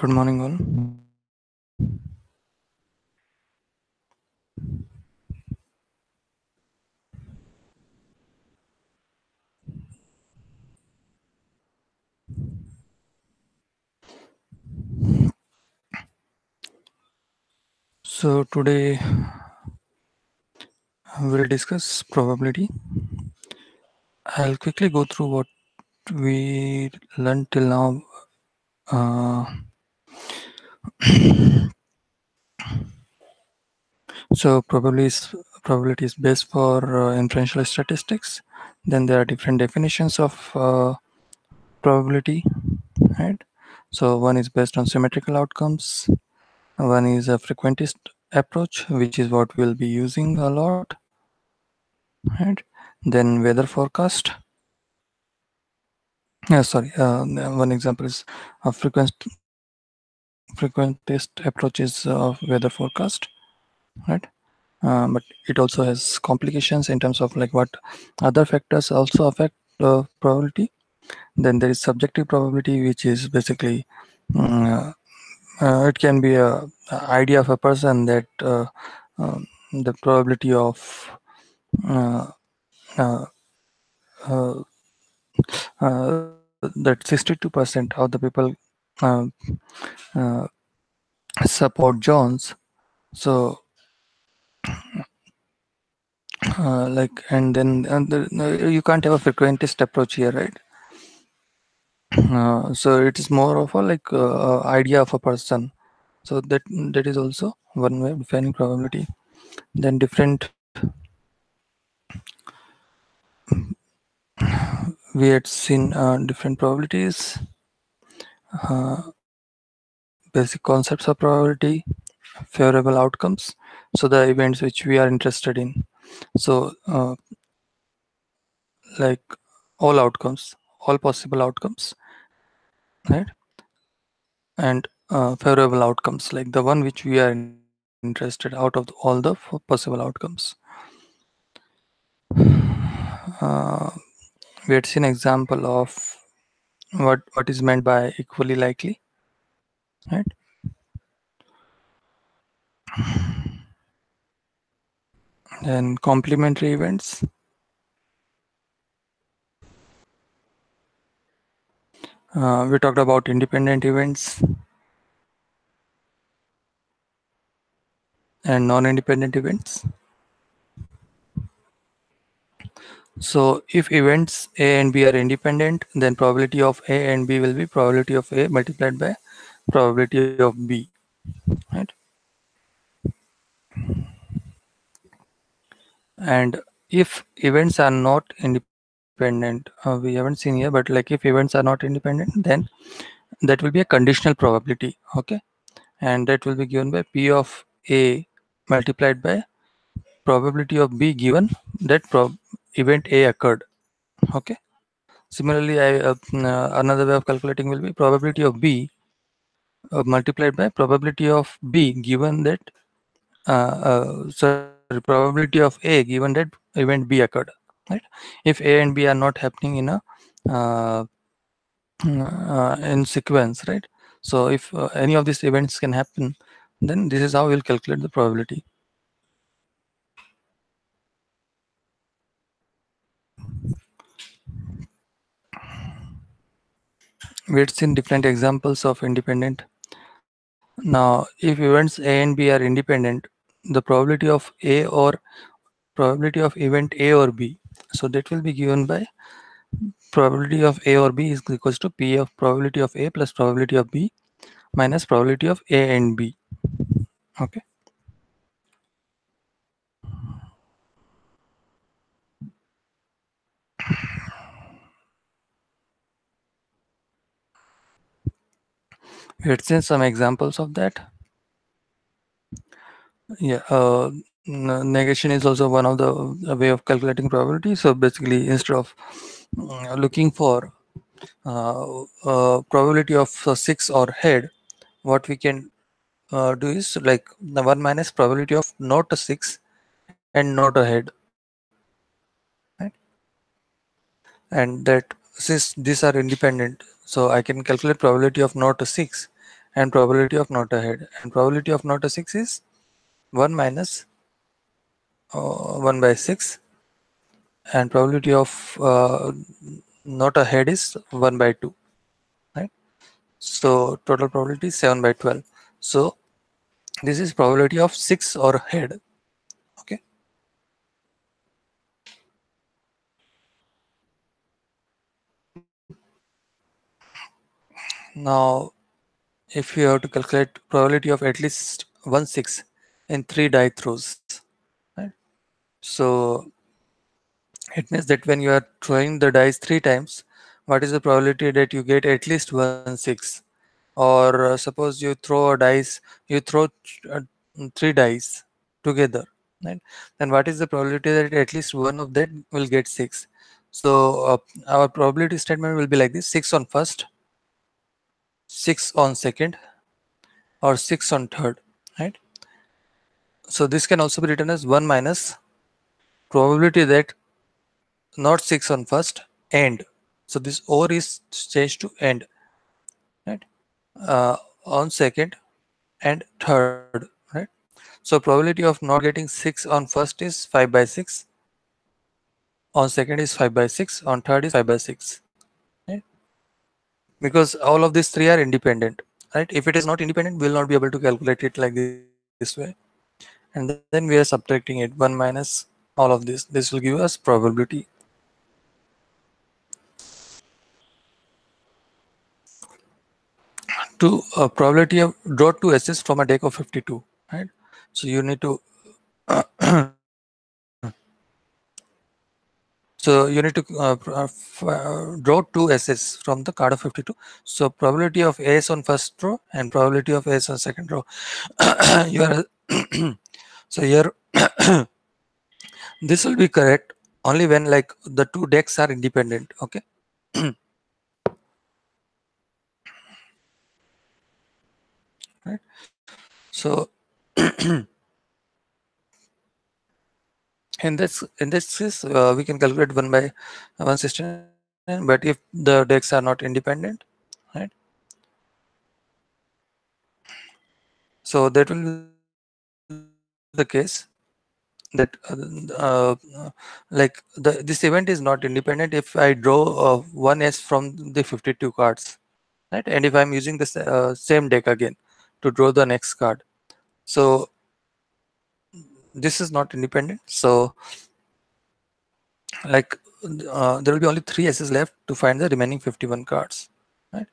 Good morning, all. So today we'll discuss probability. I'll quickly go through what we learned till now. Uh, so probability is based for inferential statistics. Then there are different definitions of probability, right? So one is based on symmetrical outcomes. One is a frequentist approach, which is what we'll be using a lot, right? Then weather forecast. Sorry, one example is a frequentist approaches of weather forecast, right? But it also has complications in terms of like what other factors also affect probability. Then there is subjective probability, which is basically it can be a idea of a person that the probability of uh, uh, uh, that 62% of the people uh, uh, support Jones. So you can't have a frequentist approach here, right? So it is more of a idea of a person. So that is also one way of defining probability. Then different we had seen different probabilities, basic concepts of probability, favorable outcomes. So the events which we are interested in. So like all outcomes, all possible outcomes, right? And favorable outcomes, like the one which we are interested out of all the possible outcomes. Uh, we had seen example of what is meant by equally likely, right? And complementary events. We talked about independent events and non-independent events. So if events A and B are independent, then probability of A and B will be probability of A multiplied by probability of B, right? And if events are not independent, we haven't seen here, but like if events are not independent, then that will be a conditional probability, okay? And that will be given by P of A multiplied by probability of B given that event A occurred, okay? Similarly, another way of calculating will be probability of B multiplied by probability of B given that probability of A given that event B occurred, right? If A and B are not happening in a uh, in sequence, right? So if any of these events can happen, then this is how we'll calculate the probability. We've seen different examples of independent. Now, if events A and B are independent, the probability of A or probability of event A or B, so that will be given by probability of A or B is equals to P of probability of A plus probability of B minus probability of A and B. Okay. Let's see some examples of that. Yeah. Negation is also one of the way of calculating probability. So basically, instead of looking for probability of 6 or head, what we can do is like the 1 minus probability of not a 6 and not a head, right? And that since these are independent, so I can calculate probability of not a 6 and probability of not a head, and probability of not a 6 is 1 minus 1 by 6, and probability of not a head is 1 by 2, right? So total probability is 7 by 12. So this is probability of 6 or head. Okay. Now, if you have to calculate probability of at least 1 6 in 3 die throws, right? So it means that when you are throwing the dice 3 times, what is the probability that you get at least 1 6? Or suppose you throw a dice, you throw uh, 3 dice together, right? Then what is the probability that at least one of them will get 6? So our probability statement will be like this: 6 on first, 6 on second, or 6 on third, right? So this can also be written as 1 minus probability that not 6 on first and, so this or is changed to and, right? On second and third, right? So probability of not getting 6 on first is 5 by 6, on second is 5 by 6, on third is 5 by 6, right? Because all of these three are independent, right? If it is not independent, we will not be able to calculate it like this way. And then we are subtracting it, 1 minus all of this. This will give us probability. To probability of draw 2 S's from a deck of 52, right? So you need to draw 2 S's from the card of 52. So probability of Ace on first row and probability of Ace on second row. You are so here this will be correct only when like the two decks are independent. Okay. Right. So in this case we can calculate 1 by 169, but if the decks are not independent, right? So that will be the case that this event is not independent if I draw 1s from the 52 cards, right? And if I'm using this same deck again to draw the next card, so this is not independent. So like there will be only 3 S's left to find the remaining 51 cards, right?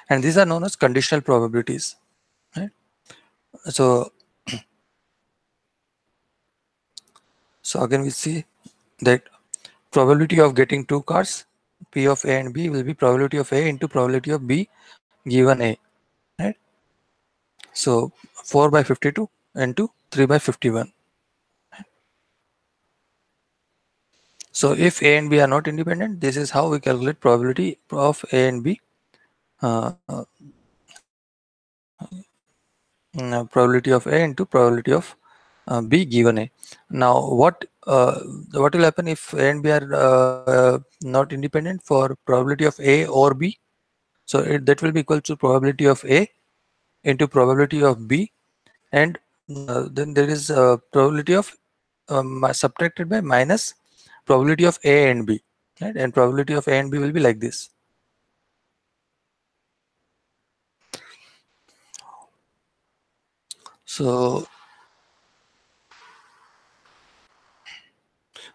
And these are known as conditional probabilities, right? So again we see that probability of getting two cards P of A and B will be probability of A into probability of B given A, right? So 4 by 52 into 3 by 51. So if A and B are not independent, this is how we calculate probability of A and B, uh, probability of A into probability of B given A. Now what will happen if A and B are not independent for probability of A or B? So that will be equal to probability of A into probability of B, and then there is probability of subtracted by minus probability of A and B, right? And probability of A and B will be like this. So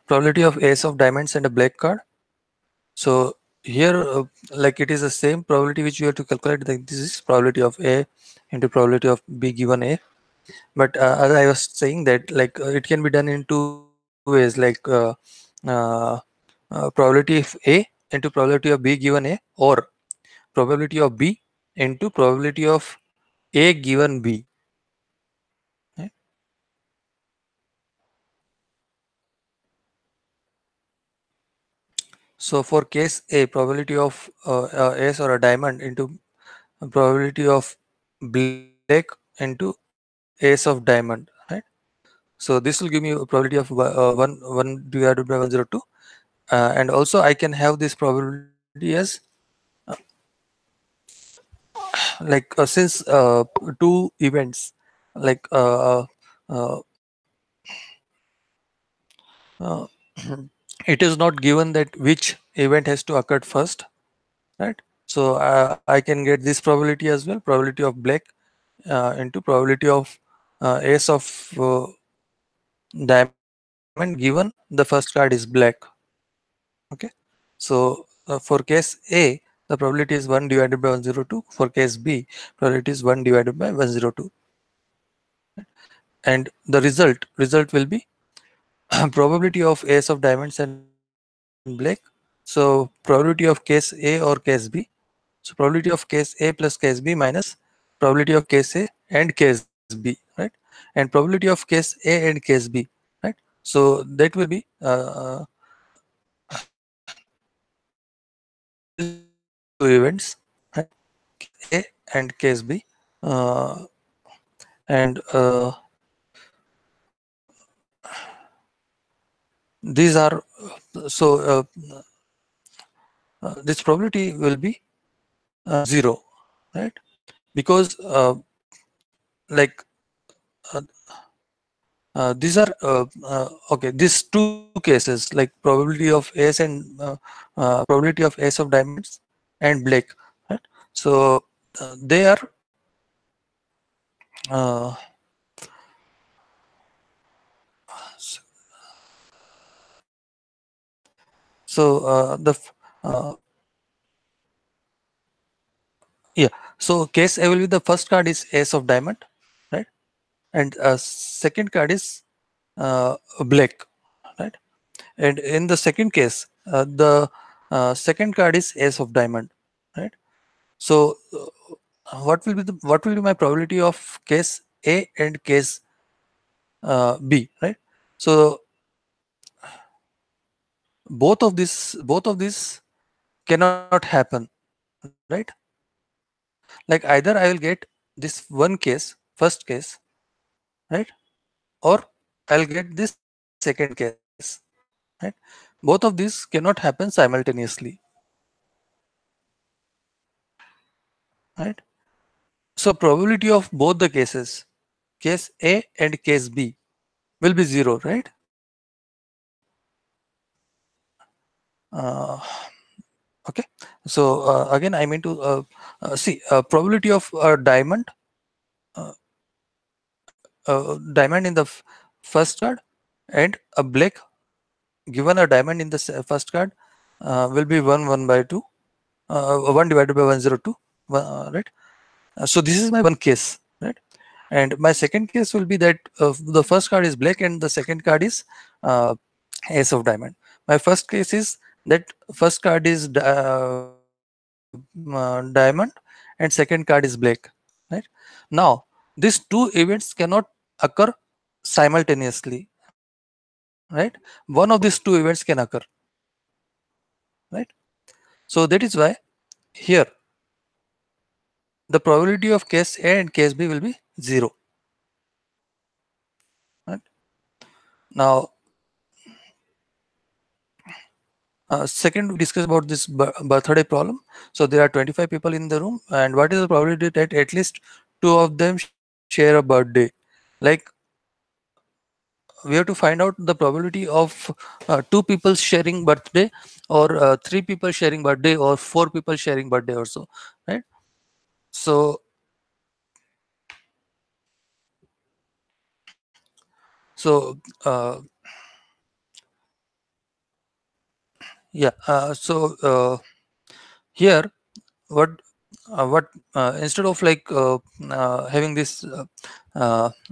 probability of ace of diamonds and a black card. So here like it is the same probability which you have to calculate, that this is probability of A into probability of B given A. But as I was saying that like it can be done in two ways, like uh, probability of A into probability of B given A, or probability of B into probability of A given B, right? So for case A, probability of ace or a diamond into probability of black into ace of diamond, right? So this will give me a probability of 1 divided by 102, and also I can have this probability as like since two events, like uh, it is not given that which event has to occur first, right? So I can get this probability as well, probability of black into probability of ace of diamond, given the first card is black. Okay, so for case A, the probability is 1 divided by 102. For case B, probability is 1 divided by 102. And the result will be probability of ace of diamonds and black. So probability of case A or case B. So probability of case A plus case B minus probability of case A and case B, right? And probability of case A and case B, right? So that will be these two events, right? Case A and case B, uh, and these are so this probability will be 0, right? Because like uh, these are okay, these two cases, like probability of ace and probability of ace of diamonds and black, right? So they are uh, s- so yeah, so case A will be the first card is ace of diamond, right? And second card is black, right? And in the second case, the second card is ace of diamond, right? So what will be my probability of case A and case B, right? So both of these cannot happen, right? Like either I will get this one case, first case, right? Or I'll get this second case, right? Both of these cannot happen simultaneously, right? So probability of both the cases, case A and case B, will be 0, right? Uh, okay. So again, I mean to see probability of uh, diamond in the first card and a black given a diamond in the first card will be 1 by 2, 1 divided by 102, right? So this is my one case, right? And my second case will be that the first card is black and the second card is uh, ace of diamond. My first case is that first card is diamond and second card is black, right? Now these two events cannot occur simultaneously, right? One of these two events can occur, right? So that is why here the probability of case A and case B will be 0, right? Now second, we discuss about this birthday problem. So there are 25 people in the room, and what is the probability that at least two of them share a birthday? Like we have to find out the probability of two people sharing birthday, or three people sharing birthday, or four people sharing birthday, or so, right? So so yeah, here what instead of like having this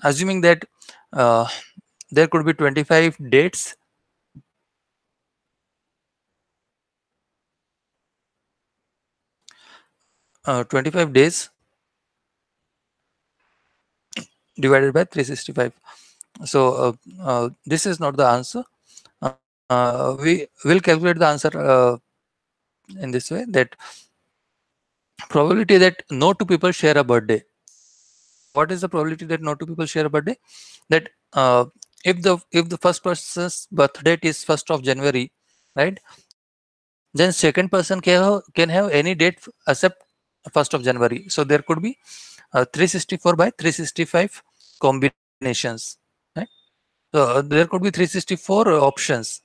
assuming that uh, there could be 25 dates, 25 days divided by 365. So this is not the answer. We will calculate the answer in this way, that probability that no two people share a birthday. What is the probability that no two people share a birthday? That if the first person's birth date is 1st of January, right? Then second person can have any date except 1st of January. So there could be 364 by 365 combinations, right? So there could be 364 options,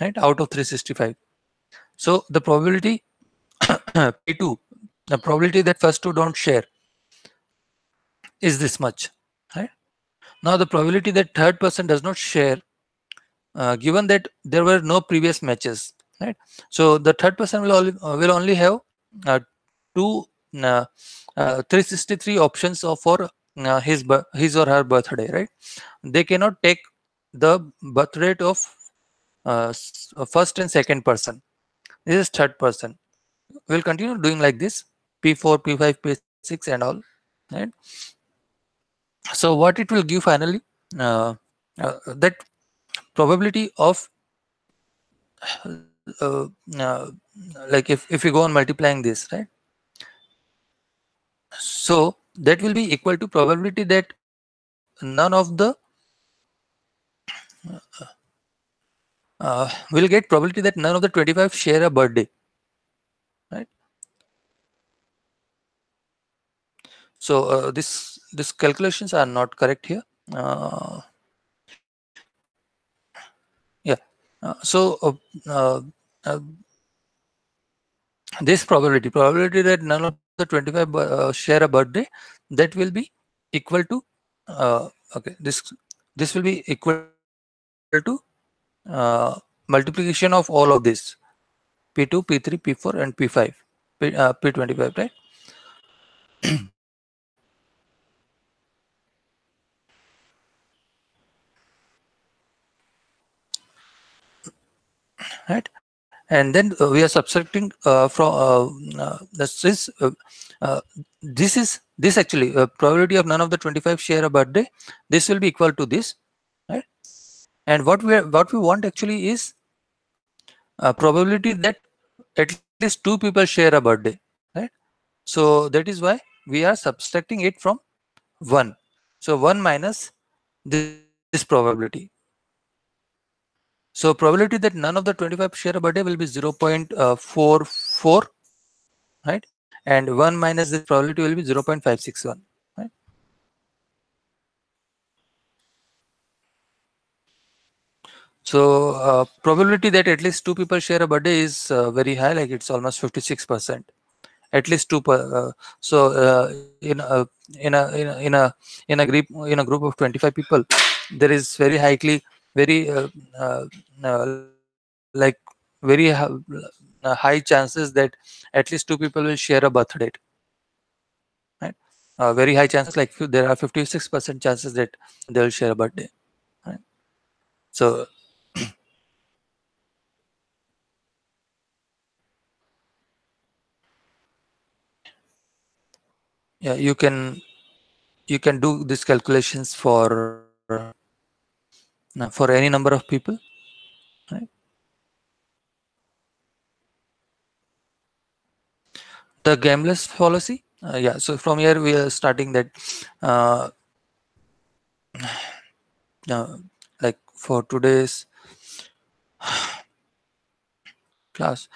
right, out of 365. So the probability P2, the probability that first two don't share is this much, right? Now the probability that third person does not share, given that there were no previous matches, right? So the third person will only have two 363 options for his or her birthday, right? They cannot take the birth rate of first and second person. This is third person. We'll continue doing like this: P4, P5, P6, and all, right? So what it will give finally, that probability of like if we go on multiplying this, right? So that will be equal to probability that none of the will get probability that none of the 25 share a birthday, right? So this calculations are not correct here. uh, yeah so uh, this probability that none of the 25 share a birthday, that will be equal to okay, this will be equal to multiplication of all of this: P2, P3, P4, and P5, P25, right? Right, and then we are subtracting from uh, this actually probability of none of the 25 share a birthday. This will be equal to this, right? And what we want actually is probability that at least two people share a birthday, right? So that is why we are subtracting it from 1. So 1 minus this probability. So probability that none of the 25 share a birthday will be 0.44, right? And 1 minus this probability will be 0.561, right? So probability that at least two people share a birthday is very high, like it's almost 56%. At least two per, so in a group of 25 people, there is very highly very like very high chances that at least two people will share a birth date, right? Very high chances, like there are 56% chances that they will share a birthday, right? So yeah, you can do these calculations for any number of people, right? The gameless policy, yeah, so from here we are starting that uh, like for today's class,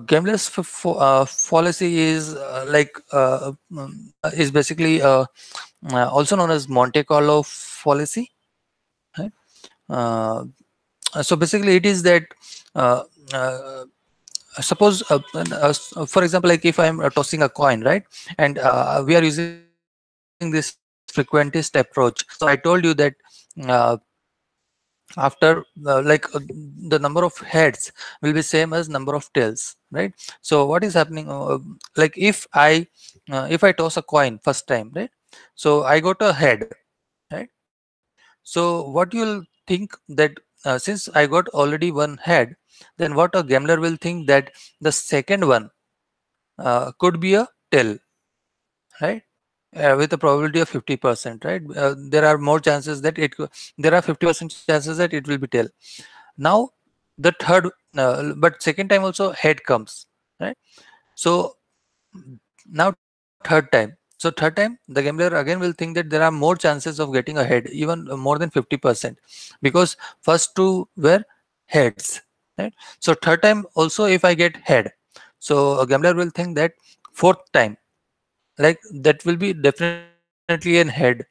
gameless policy is is basically also known as Monte Carlo policy, right? uh, so basically it is that uh, uh, suppose for example, like if I'm tossing a coin, right? And we are using this frequentist approach. So I told you that uh, after the number of heads will be same as number of tails, right? So what is happening, like if I toss a coin first time, right? So I got a head, right? So what you'll think that since I got already one head, then what a gambler will think that the second one could be a tail, right? With a probability of 50%, right? There are more chances that there are 50% chances that it will be tail. Now the third, but second time also head comes, right? So now third time. So third time the gambler again will think that there are more chances of getting a head, even more than 50%, because first two were heads, right? So third time also if I get head, so a gambler will think that fourth time like that will be definitely an head,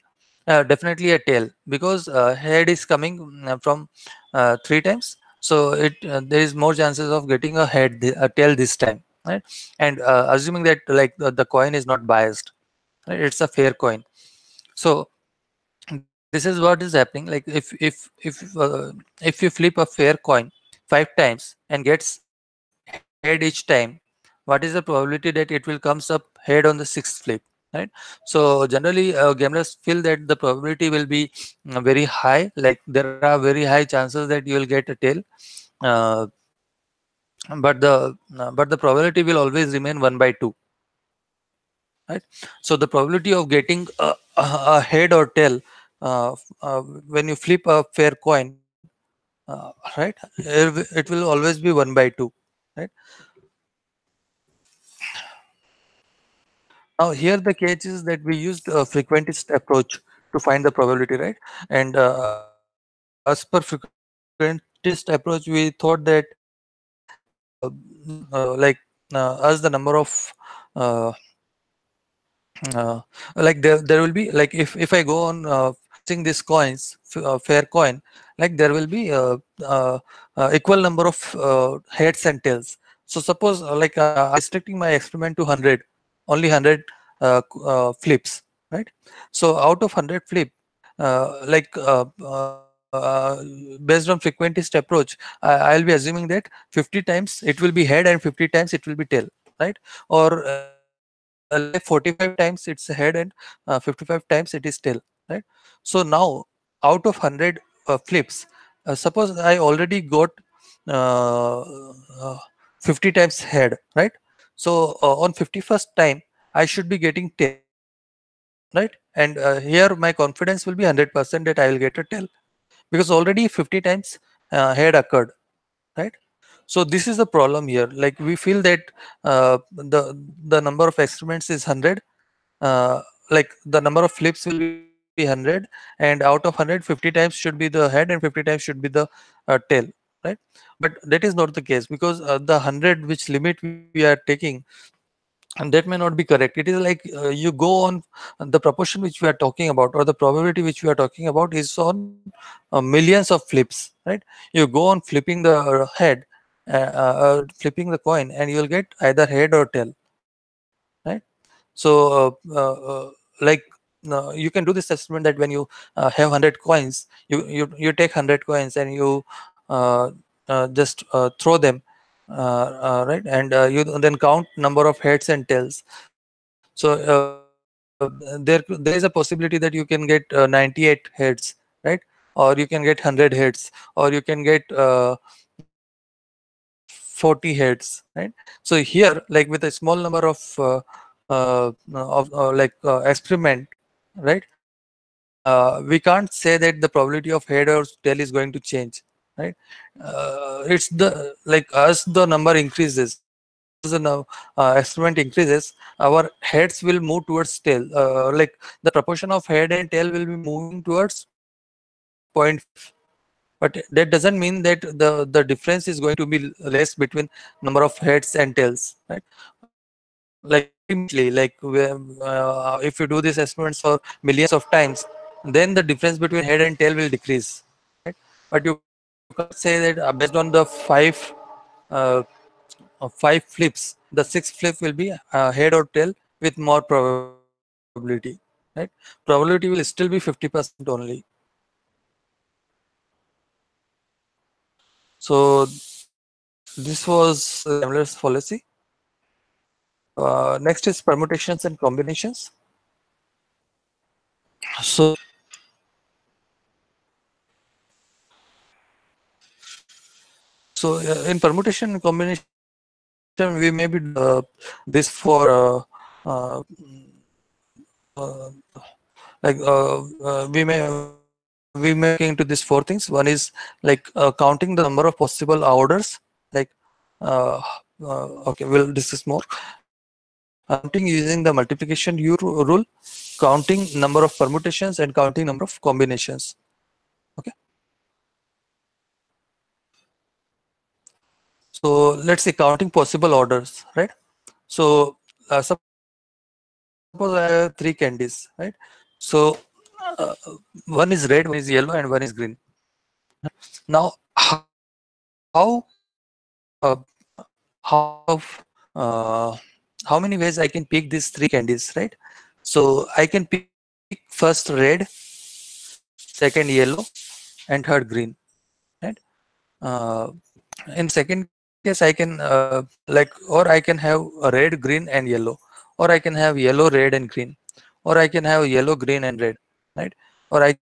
definitely a tail, because head is coming from 3 times. So there is more chances of getting a a tail this time, right? And assuming that like the coin is not biased, right? It's a fair coin. So this is what is happening. Like if you flip a fair coin 5 times and gets head each time, what is the probability that it will comes up head on the sixth flip, right? So generally gamblers feel that the probability will be very high, like there are very high chances that you will get a tail, uh, but the probability will always remain 1/2, right? So the probability of getting a head or tail when you flip a fair coin, right, it will always be 1/2, right? Now here the catch is that we used a frequentist approach to find the probability, right? And as per frequentist approach, we thought that as the number of uh, like there will be, like if I go on fixing these coins, fair coin, like there will be equal number of heads and tails. So suppose I'm restricting my experiment to 100, only 100 flips, right? So out of 100 flip, based on frequentist approach, I'll be assuming that 50 times it will be head and 50 times it will be tail, right? Or let's say 45 times it's head and 55 times it is tail, right? So now out of 100 flips, suppose I already got uh, uh, 50 times head, right? So on 51st time I should be getting tail, right? And here my confidence will be 100% that I will get a tail, because already 50 times head occurred, right? So this is the problem here. Like we feel that the number of experiments is 100, like the number of flips will be 100, and out of 100, 50 times should be the head and 50 times should be the tail, right? But that is not the case, because the 100 which limit we are taking, and that may not be correct. It is like you go on the proportion which we are talking about, or the probability which we are talking about is on millions of flips, right? You go on flipping the head, flipping the coin, and you will get either head or tail, right? So like you can do this assessment that when you have 100 coins, you take 100 coins and you just throw them, right, and you then count number of heads and tails. So there is a possibility that you can get 98 heads, right? Or you can get 100 heads, or you can get 40 heads, right? So here, like with a small number of experiment, right? We can't say that the probability of head or tail is going to change, right? It's the, like as the number increases, as the experiment increases, our heads will move towards tail. Like the proportion of head and tail will be moving towards 0.5, but that doesn't mean that the difference is going to be less between number of heads and tails, right? Like ultimately, like if you do this experiments for millions of times, then the difference between head and tail will decrease, right? But you can't say that based on the uh, 5 flips, the sixth flip will be head or tail with more probability, right? Probability will still be 50% only. So this was Gambler's policy. Next is permutations and combinations. So in permutation and combination, we may be doing this for uh, we may be looking into these 4 things. One is like counting the number of possible orders. Like okay, we'll discuss more. Counting using the multiplication rule, counting number of permutations, and counting number of combinations. Okay. So let's say counting possible orders, right? So suppose suppose I have three candies, right? So uh, one is red, one is yellow, and one is green. Now, uh, uh, how many ways I can pick these three candies, right? So I can pick first red, second yellow, and third green, right? Uh, in second case, I can or I can have a red, green, and yellow, or I can have yellow, red, and green, or I can have yellow, green, and red, right? Or I can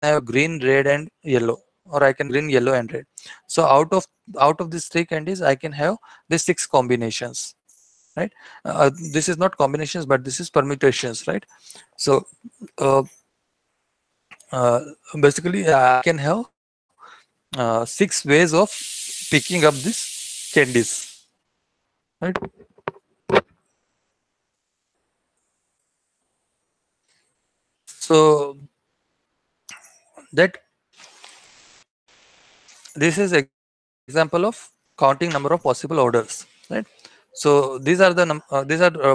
have green, red, and yellow, or I can have green, yellow, and red. So out of these three candies, I can have these six combinations, right? This is not combinations, but this is permutations, right? So uh, uh, basically, I can have six ways of picking up these candies, right? So that this is example of counting number of possible orders, right? So these are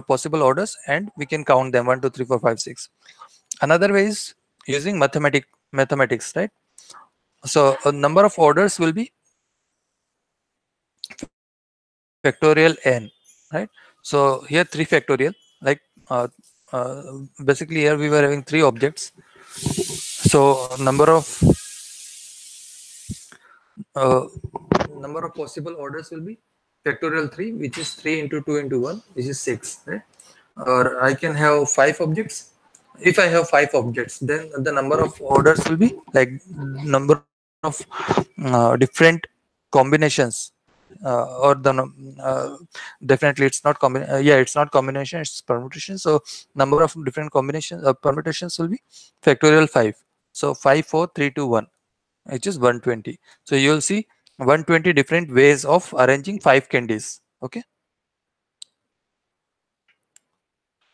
possible orders, and we can count them: 1 2 3 4 5 6. Another way is using mathematics, right? So a number of orders will be factorial n, right? So here 3 factorial, like uh, basically here we were having three objects. So uh, number of possible orders will be factorial 3, which is 3 into 2 into 1, which is 6, right? Or I can have 5 objects. If I have 5 objects, then the number of orders will be like number of different combinations, or definitely it's not yeah, it's not combination, it's permutation. So number of different combinations permutations will be factorial 5. So 5 4 3 2 1, which is 120. So you'll see 120 different ways of arranging 5 candies. Okay.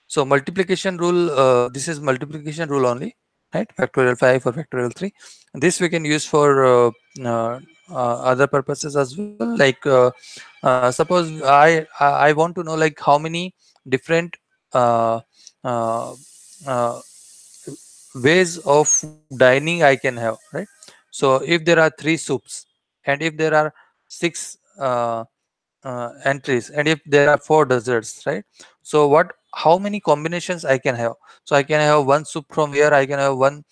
So multiplication rule, this is multiplication rule only, right? Factorial 5 or factorial 3. This we can use for uh, other purposes as well. Like suppose I want to know like how many different uh, uh, uh, ways of dining I can have, right? So if there are three soups, and if there are six entries, and if there are four desserts, right? So what, how many combinations I can have? So I can have one soup from here, I can have one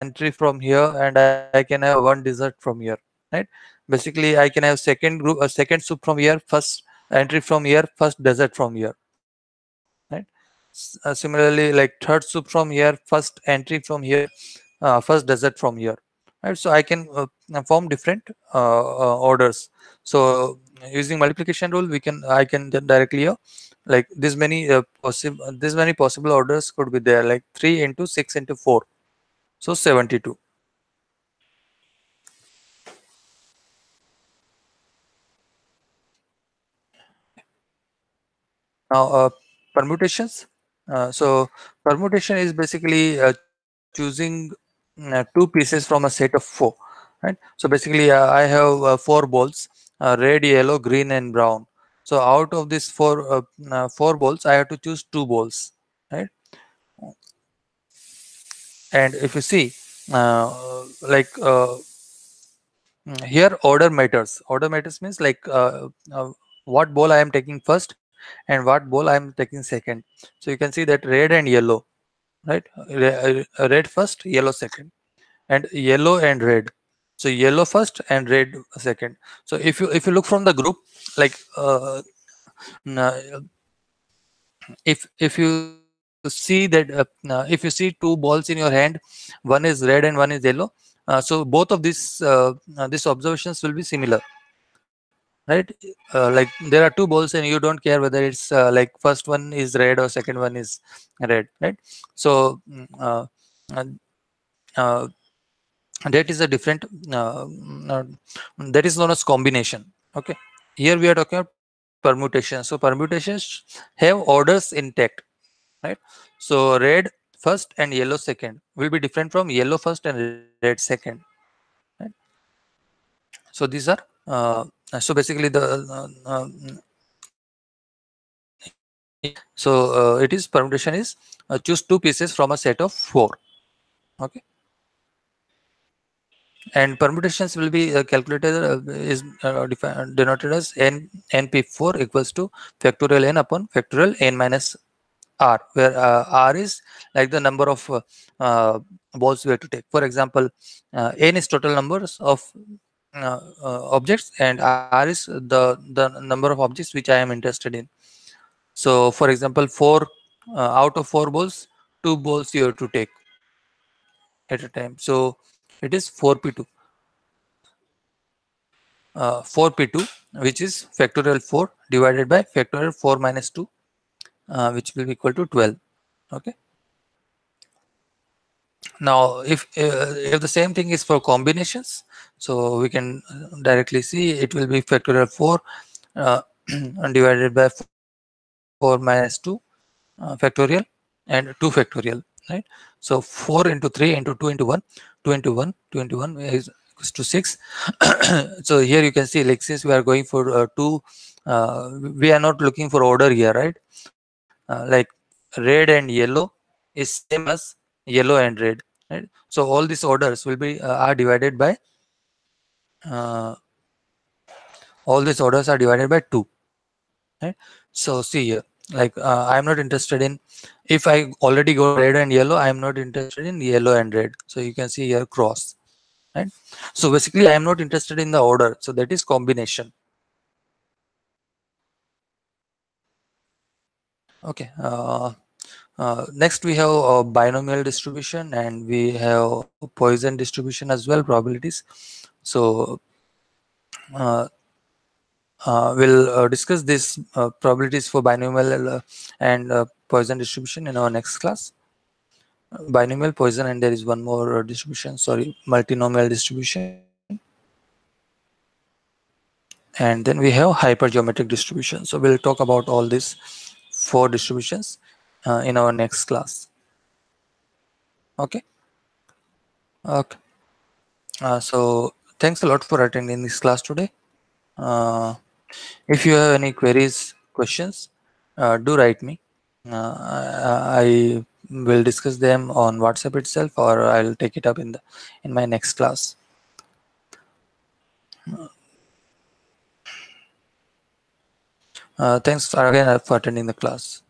entry from here, and I can have one dessert from here, right? Basically I can have second group, a second soup from here, first entry from here, first dessert from here, right? Similarly, like third soup from here, first entry from here, first dessert from here, right? So I can form different orders. So using multiplication rule, I can then directly like this many possible orders could be there, like 3 into 6 into 4, so 72. Okay. Now permutations. So permutation is basically choosing two pieces from a set of four, right? So basically I have four balls, red, yellow, green, and brown. So out of these four balls, I have to choose two balls, right? And if you see, like here order matters. Order matters means like what ball I am taking first and what ball I am taking second. So you can see that red and yellow, right? Red first, yellow second, and yellow and red. So yellow first and red second. So if you look from the group, like n- if you see that if you see two balls in your hand, one is red and one is yellow. So both of these observations will be similar, right? Like there are two balls and you don't care whether it's like first one is red or second one is red, right? So uh, uh, that is a different uh, that is known as combination. Okay. Here we are talking about permutation. So permutations have orders intact, right? So red first and yellow second will be different from yellow first and red second, right? So these are so basically the here yeah. So it is permutation is choose two pieces from a set of four. Okay. And permutations will be calculated is denoted as np4 equals to factorial n upon factorial n minus r, where r is like the number of balls we have to take. For example, n is total numbers of objects, and r is the number of objects which I am interested in. So for example, four out of four balls, two balls you have to take at a time. So it is 4p2. 4p2, which is factorial 4 divided by factorial 4 minus 2, which will be equal to 12. Okay. Now, if the same thing is for combinations, so we can directly see it will be factorial 4 uh, divided by 4 minus 2 factorial and 2 factorial, right? So 4 into 3 into 2 into 1, 2 into 1, 2 into 1 is equals to 6. So here you can see, like, since we are going for we are not looking for order here, right? Like red and yellow is same as yellow and red, right? So all these orders will be are divided by uh, all these orders are divided by 2, right? So see here, like I'm not interested in, if I already got red and yellow, I'm not interested in yellow and red. So you can see here cross, right? So basically I am not interested in the order, so that is combination. Okay. Next we have binomial distribution, and we have Poisson distribution as well, probabilities. So uh, we'll discuss this probabilities for binomial and Poisson distribution in our next class. Binomial, Poisson, and there is one more distribution, sorry, multinomial distribution. And then we have hypergeometric distribution. So we'll talk about all these four distributions in our next class. Okay. Okay. So thanks a lot for attending this class today. Uh, if you have any queries, questions, do write me. I will discuss them on WhatsApp itself, or I'll take it up in my next class. Thanks again for attending the class.